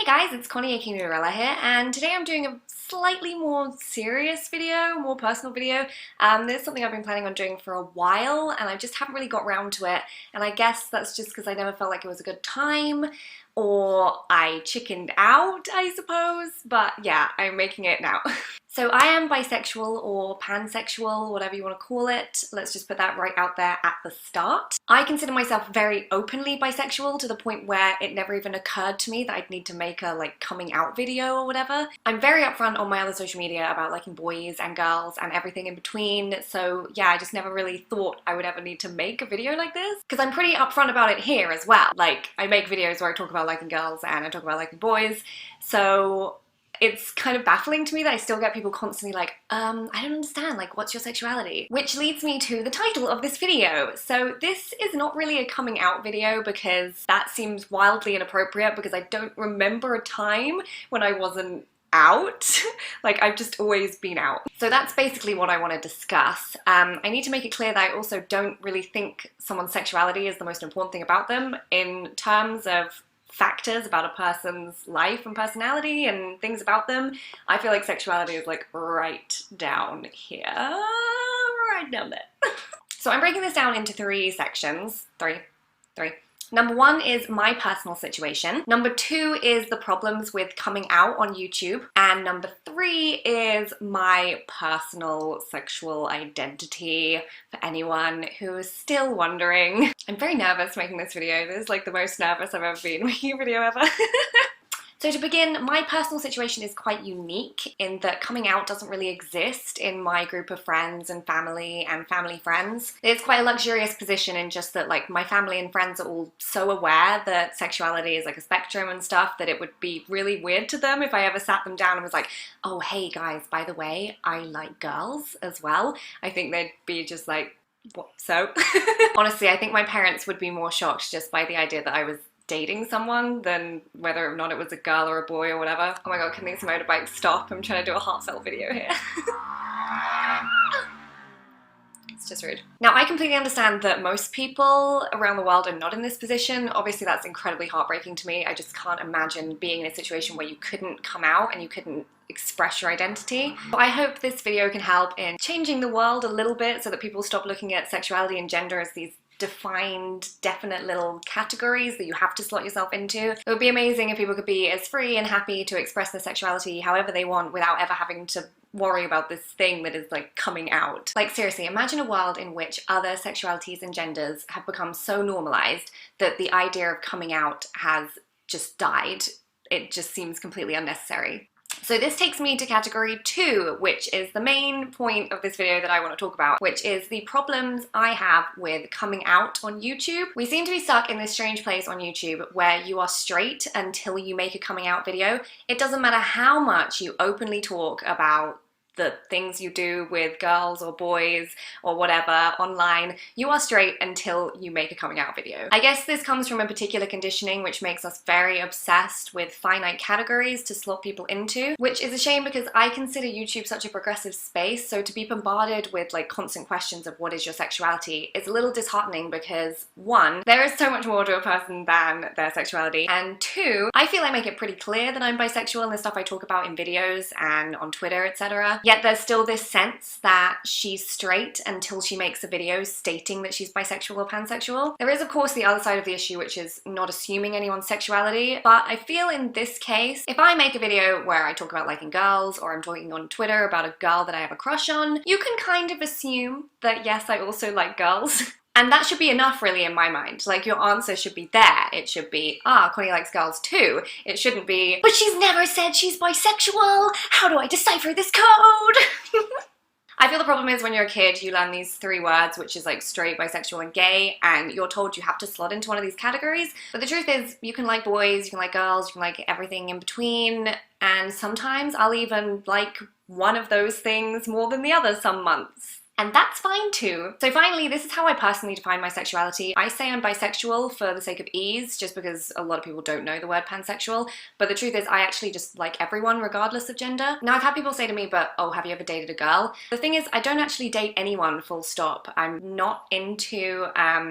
Hey guys, it's Connie aka Noodlerella here, and today I'm doing a slightly more serious video, more personal video. This is something I've been planning on doing for a while, and I just haven't really got around to it, and I guess that's just because I never felt like it was a good time, or I chickened out, I suppose, but yeah, I'm making it now. So I am bisexual or pansexual, whatever you want to call it. Let's just put that right out there at the start. I consider myself very openly bisexual to the point where it never even occurred to me that I'd need to make a coming out video or whatever. I'm very upfront on my other social media about liking boys and girls and everything in between. So yeah, I just never really thought I would ever need to make a video like this, because I'm pretty upfront about it here as well. Like, I make videos where I talk about liking girls and I talk about liking boys. So it's kind of baffling to me that I still get people constantly like, I don't understand, like, what's your sexuality? Which leads me to the title of this video. So this is not really a coming out video because that seems wildly inappropriate, because I don't remember a time when I wasn't out. Like, I've just always been out. So that's basically what I want to discuss. I need to make it clear that I also don't really think someone's sexuality is the most important thing about them in terms of factors about a person's life and personality and things about them. I feel like sexuality is like right down here, right down there. So I'm breaking this down into three sections. Three. Number one is my personal situation. Number two is the problems with coming out on YouTube. And number three is my personal sexual identity for anyone who is still wondering. I'm very nervous making this video. This is like the most nervous I've ever been making a video ever. So to begin, my personal situation is quite unique in that coming out doesn't really exist in my group of friends and family friends. It's quite a luxurious position in just that, like, my family and friends are all so aware that sexuality is like a spectrum and stuff that it would be really weird to them if I ever sat them down and was like, oh hey guys, by the way, I like girls as well. I think they'd be just like, what, so? Honestly, I think my parents would be more shocked just by the idea that I was dating someone than whether or not it was a girl or a boy or whatever. Oh my god, can these motorbikes stop? I'm trying to do a heartfelt video here. It's just rude. Now, I completely understand that most people around the world are not in this position. Obviously, that's incredibly heartbreaking to me. I just can't imagine being in a situation where you couldn't come out and you couldn't express your identity. But I hope this video can help in changing the world a little bit so that people stop looking at sexuality and gender as these defined, definite little categories that you have to slot yourself into. It would be amazing if people could be as free and happy to express their sexuality however they want without ever having to worry about this thing that is like coming out. Like, seriously, imagine a world in which other sexualities and genders have become so normalized that the idea of coming out has just died. It just seems completely unnecessary. So this takes me to category 2, which is the main point of this video that I want to talk about, which is the problems I have with coming out on YouTube. We seem to be stuck in this strange place on YouTube where you are straight until you make a coming out video. It doesn't matter how much you openly talk about the things you do with girls or boys or whatever online, you are straight until you make a coming out video. I guess this comes from a particular conditioning which makes us very obsessed with finite categories to slot people into, which is a shame because I consider YouTube such a progressive space, so to be bombarded with like constant questions of what is your sexuality is a little disheartening because, one, there is so much more to a person than their sexuality, and two, I feel I make it pretty clear that I'm bisexual in the stuff I talk about in videos and on Twitter, etc. Yet there's still this sense that she's straight until she makes a video stating that she's bisexual or pansexual. There is, of course, the other side of the issue, which is not assuming anyone's sexuality, but I feel in this case, if I make a video where I talk about liking girls, or I'm talking on Twitter about a girl that I have a crush on, you can kind of assume that yes, I also like girls. And that should be enough, really, in my mind. Like, your answer should be there. It should be, ah, Connie likes girls too. It shouldn't be, but she's never said she's bisexual! How do I decipher this code? I feel the problem is when you're a kid, you learn these three words, which is like straight, bisexual, and gay, and you're told you have to slot into one of these categories. But the truth is, you can like boys, you can like girls, you can like everything in between, and sometimes I'll even like one of those things more than the other some months. And that's fine too. So finally, this is how I personally define my sexuality. I say I'm bisexual for the sake of ease, just because a lot of people don't know the word pansexual, but the truth is I actually just like everyone regardless of gender. Now I've had people say to me, but oh, have you ever dated a girl? The thing is, I don't actually date anyone, full stop. I'm not into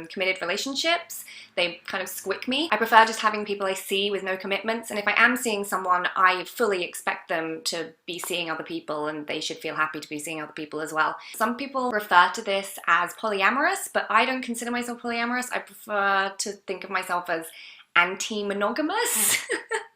committed relationships. They kind of squick me. I prefer just having people I see with no commitments, and if I am seeing someone, I fully expect them to be seeing other people, and they should feel happy to be seeing other people as well. Some people refer to this as polyamorous, but I don't consider myself polyamorous. I prefer to think of myself as anti-monogamous.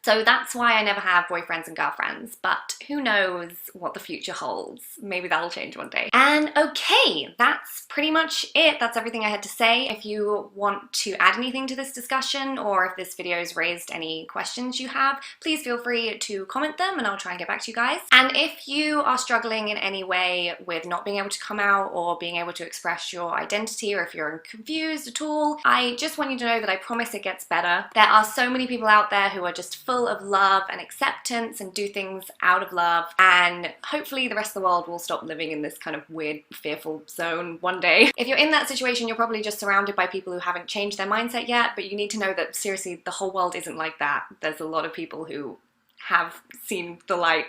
So that's why I never have boyfriends and girlfriends, but who knows what the future holds. Maybe that'll change one day. And okay, that's pretty much it. That's everything I had to say. If you want to add anything to this discussion, or if this video has raised any questions you have, please feel free to comment them and I'll try and get back to you guys. And if you are struggling in any way with not being able to come out or being able to express your identity, or if you're confused at all, I just want you to know that I promise it gets better. There are so many people out there who are just full of love and acceptance and do things out of love, and hopefully the rest of the world will stop living in this kind of weird, fearful zone one day. If you're in that situation, you're probably just surrounded by people who haven't changed their mindset yet, but you need to know that seriously, the whole world isn't like that. There's a lot of people who have seen the light.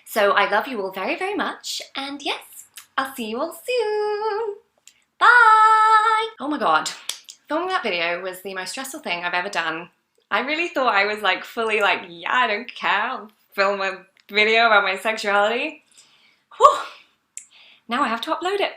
So I love you all very, very much, and yes, I'll see you all soon. Bye! Oh my god. Filming that video was the most stressful thing I've ever done. I really thought I was like fully like, yeah, I don't care, I'll film a video about my sexuality. Whew. Now I have to upload it.